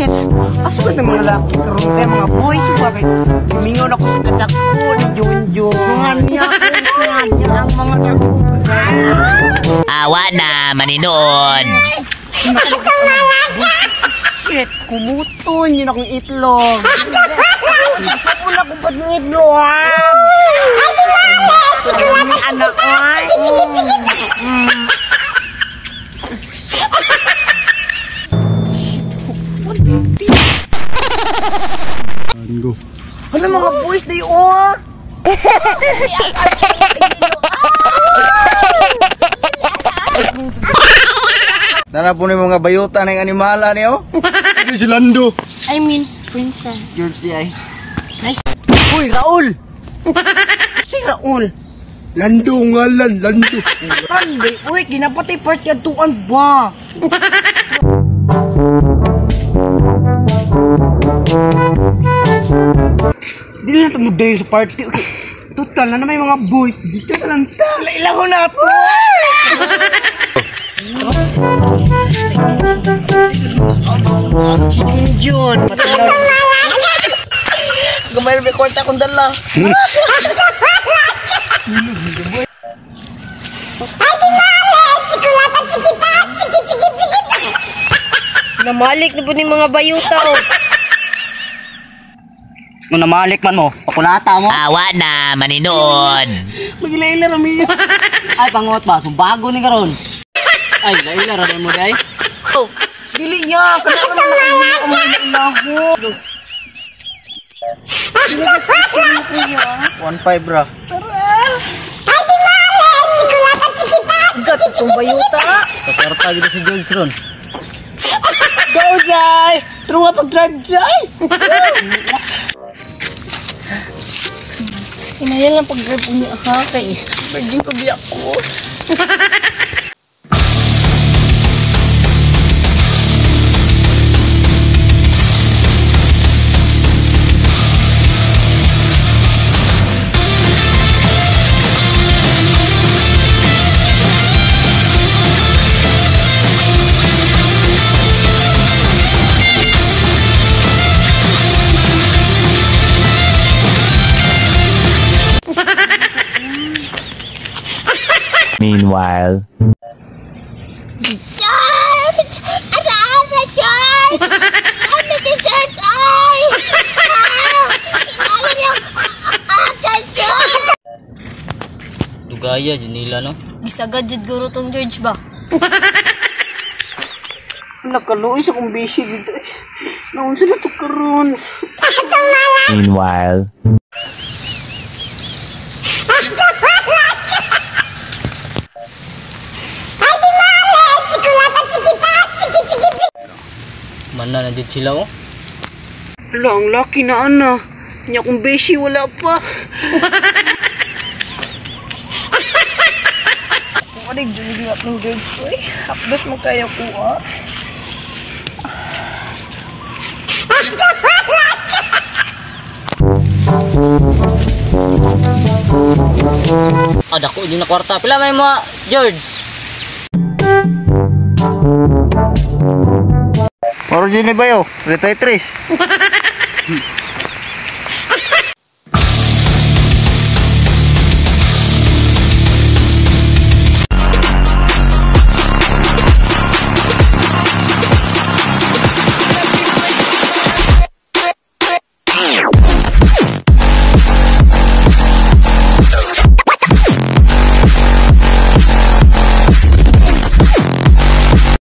shit. Asukan ng mga lalaki karon kay mga boys bakit mingon ako sa kadako ni Junjun. Mga niya ang mga dako. Awa na, maninood. Shit, kumuton yun akong itlog. Wala kong pag ng itlog. Ay, di mami! Sigurado, anak ko. Go. Hala mga boys na yun. Dara po ni mga bayutan ng animala niyo. Ito si Lando. I mean, princess. George di ay. Uy, Raul. Si Raul. Lando ngalan, Lando. Hindi, uy, ginapatay part yan tuan ba? Dili na ito mo-day sa party. Okay. Total na may mga boys. Dito na lang ta. Ilang ko na ito. Jun. Gamay may kwarta akong dala. Namalik na po ni mga bayuta oh. Kung namalik man mo, pakulata mo. Awa na, maninood. Magila-ila rami. Ay, pangot ba? Sumbago ni karon. Ay, laila rami mo day. Oh, dili niya. Kanina naman nakahiya ang mga ilaho. 1.5 bra. Gat itong bayuta. Kaparta gitu si George ron. Go, Jai! Trunga pag-drive, Jai! Inaya lang pag-grab umi ha kay virgin pa biyak ko. Meanwhile, George! Asan na George? Ano si George ay? Alam niyo, George! dugaya dyan nila, no? Gisagad jud guro tong George ba? Nakaluoy sa kong busy dito. Naunsa na ito karon. Meanwhile, mana na dyan sila oh. Wala, ang lucky na ana. Kanya kong busy, wala pa. Kung ano yung juligat ng George ko eh. Hapdos mo kaya ko ah. Dako din na kwarta. Pila may mga George? Origin ni bayo, 33.